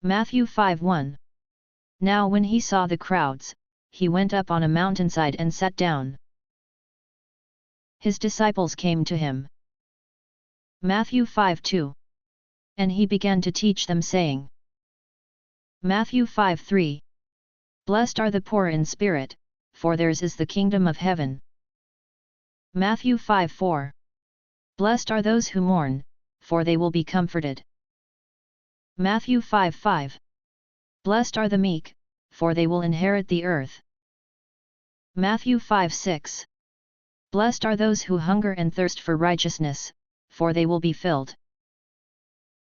Matthew 5:1. Now when he saw the crowds, he went up on a mountainside and sat down. His disciples came to him. Matthew 5:2. And he began to teach them saying. Matthew 5:3. Blessed are the poor in spirit, for theirs is the kingdom of heaven. Matthew 5:4. Blessed are those who mourn, for they will be comforted. Matthew 5:5. Blessed are the meek, for they will inherit the earth. Matthew 5:6. Blessed are those who hunger and thirst for righteousness, for they will be filled.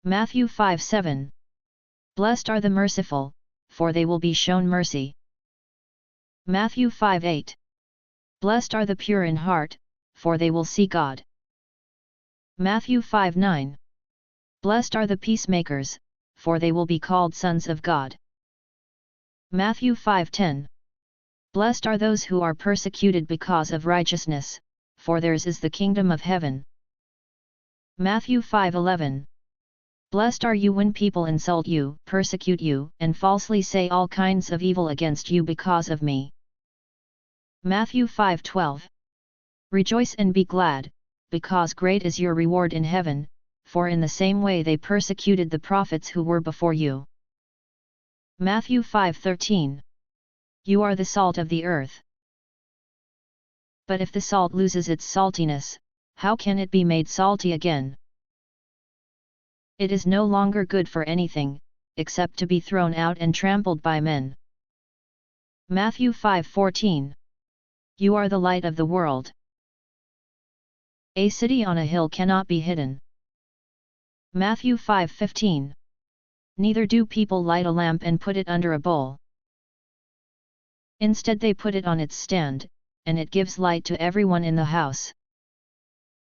Matthew 5:7. Blessed are the merciful, for they will be shown mercy. Matthew 5:8. Blessed are the pure in heart, for they will see God. Matthew 5:9. Blessed are the peacemakers, for they will be called sons of God. Matthew 5:10. Blessed are those who are persecuted because of righteousness, for theirs is the kingdom of heaven. Matthew 5:11. Blessed are you when people insult you, persecute you, and falsely say all kinds of evil against you because of me. Matthew 5:12. Rejoice and be glad, because great is your reward in heaven, for in the same way they persecuted the prophets who were before you. Matthew 5:13. You are the salt of the earth. But if the salt loses its saltiness, how can it be made salty again? It is no longer good for anything, except to be thrown out and trampled by men. Matthew 5:14. You are the light of the world. A city on a hill cannot be hidden. Matthew 5:15. Neither do people light a lamp and put it under a bowl. Instead they put it on its stand, and it gives light to everyone in the house.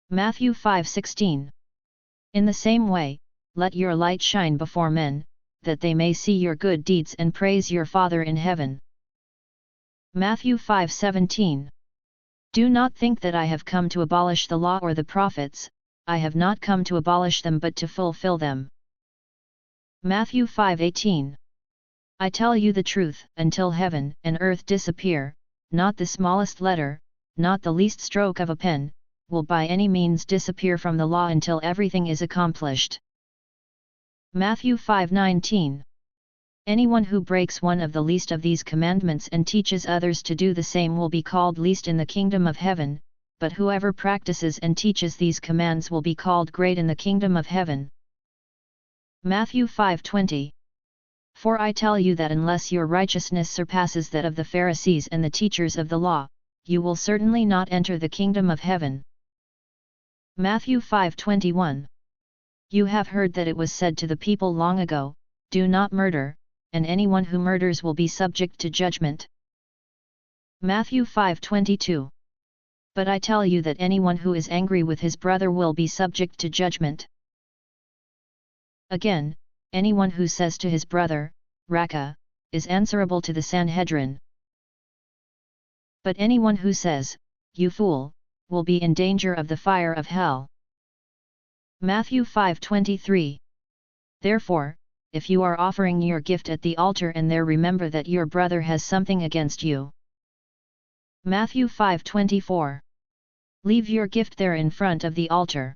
Matthew 5:16. In the same way, let your light shine before men, that they may see your good deeds and praise your Father in heaven. Matthew 5:17. Do not think that I have come to abolish the law or the prophets, I have not come to abolish them but to fulfill them. Matthew 5:18. I tell you the truth, until heaven and earth disappear, not the smallest letter, not the least stroke of a pen, will by any means disappear from the law until everything is accomplished. Matthew 5:19. Anyone who breaks one of the least of these commandments and teaches others to do the same will be called least in the kingdom of heaven, but whoever practices and teaches these commands will be called great in the kingdom of heaven. Matthew 5:20. For I tell you that unless your righteousness surpasses that of the Pharisees and the teachers of the law, you will certainly not enter the kingdom of heaven. Matthew 5:21. You have heard that it was said to the people long ago, do not murder, and anyone who murders will be subject to judgment. Matthew 5:22. But I tell you that anyone who is angry with his brother will be subject to judgment. Again, anyone who says to his brother, Raka, is answerable to the Sanhedrin. But anyone who says, you fool, will be in danger of the fire of hell. Matthew 5:23. Therefore, if you are offering your gift at the altar and there remember that your brother has something against you. Matthew 5:24. Leave your gift there in front of the altar.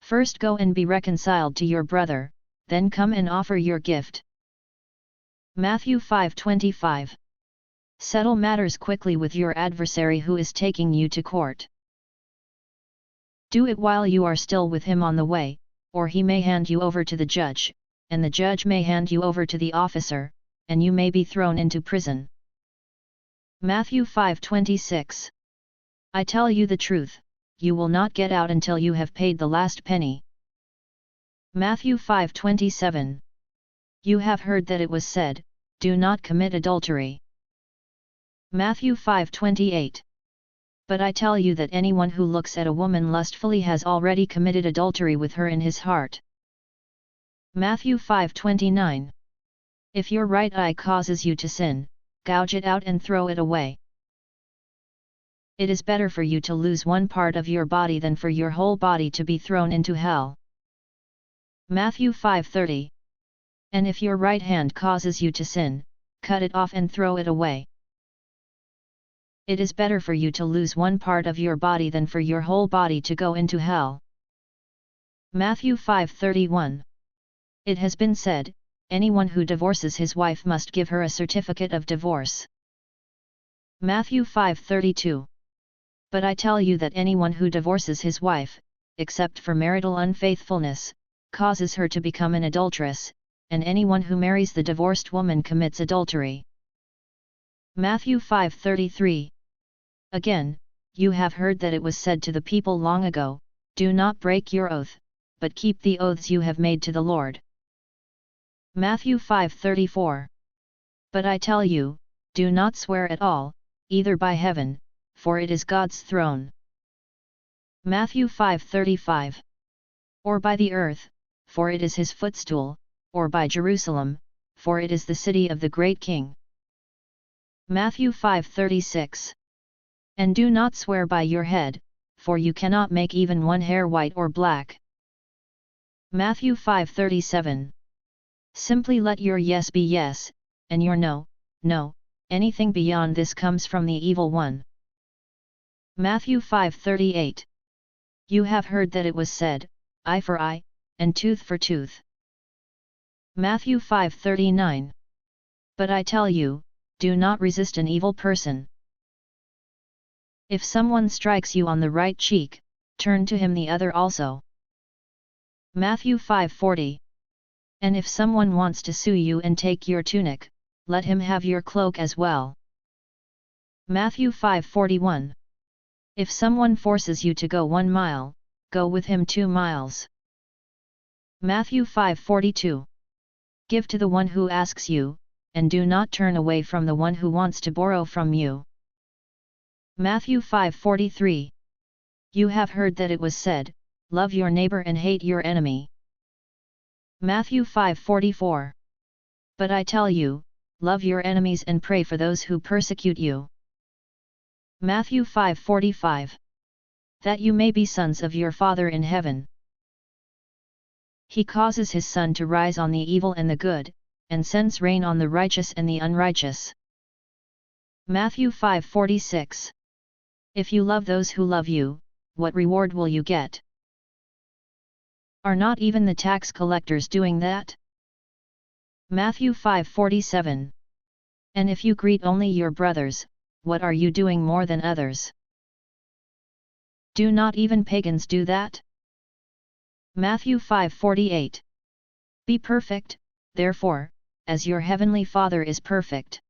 First go and be reconciled to your brother, then come and offer your gift. Matthew 5:25. Settle matters quickly with your adversary who is taking you to court. Do it while you are still with him on the way, or he may hand you over to the judge, and the judge may hand you over to the officer, and you may be thrown into prison. Matthew 5:26. I tell you the truth, you will not get out until you have paid the last penny. Matthew 5:27. You have heard that it was said, do not commit adultery. Matthew 5:28. But I tell you that anyone who looks at a woman lustfully has already committed adultery with her in his heart. Matthew 5:29. If your right eye causes you to sin, gouge it out and throw it away. It is better for you to lose one part of your body than for your whole body to be thrown into hell. Matthew 5:30. And if your right hand causes you to sin, cut it off and throw it away. It is better for you to lose one part of your body than for your whole body to go into hell. Matthew 5:31. It has been said, anyone who divorces his wife must give her a certificate of divorce. Matthew 5:32. But I tell you that anyone who divorces his wife, except for marital unfaithfulness, causes her to become an adulteress, and anyone who marries the divorced woman commits adultery. Matthew 5:33. Again, you have heard that it was said to the people long ago, do not break your oath, but keep the oaths you have made to the Lord. Matthew 5:34. But I tell you, do not swear at all, either by heaven, for it is God's throne. Matthew 5:35. Or by the earth, for it is his footstool, or by Jerusalem, for it is the city of the great King. Matthew 5:36. And do not swear by your head, for you cannot make even one hair white or black. Matthew 5:37. Simply let your yes be yes, and your no, no, anything beyond this comes from the evil one. Matthew 5:38. You have heard that it was said, eye for eye, and tooth for tooth. Matthew 5:39. But I tell you, do not resist an evil person. If someone strikes you on the right cheek, turn to him the other also. Matthew 5:40. And if someone wants to sue you and take your tunic, let him have your cloak as well. Matthew 5:41. If someone forces you to go 1 mile, go with him 2 miles. Matthew 5:42. Give to the one who asks you, and do not turn away from the one who wants to borrow from you. Matthew 5:43. You have heard that it was said, love your neighbor and hate your enemy. Matthew 5:44. But I tell you, love your enemies and pray for those who persecute you. Matthew 5:45. That you may be sons of your Father in heaven. He causes his sun to rise on the evil and the good, and sends rain on the righteous and the unrighteous. Matthew 5:46. If you love those who love you, what reward will you get? Are not even the tax collectors doing that? Matthew 5:47. And if you greet only your brothers, what are you doing more than others? Do not even pagans do that? Matthew 5:48. Be perfect, therefore, as your heavenly Father is perfect.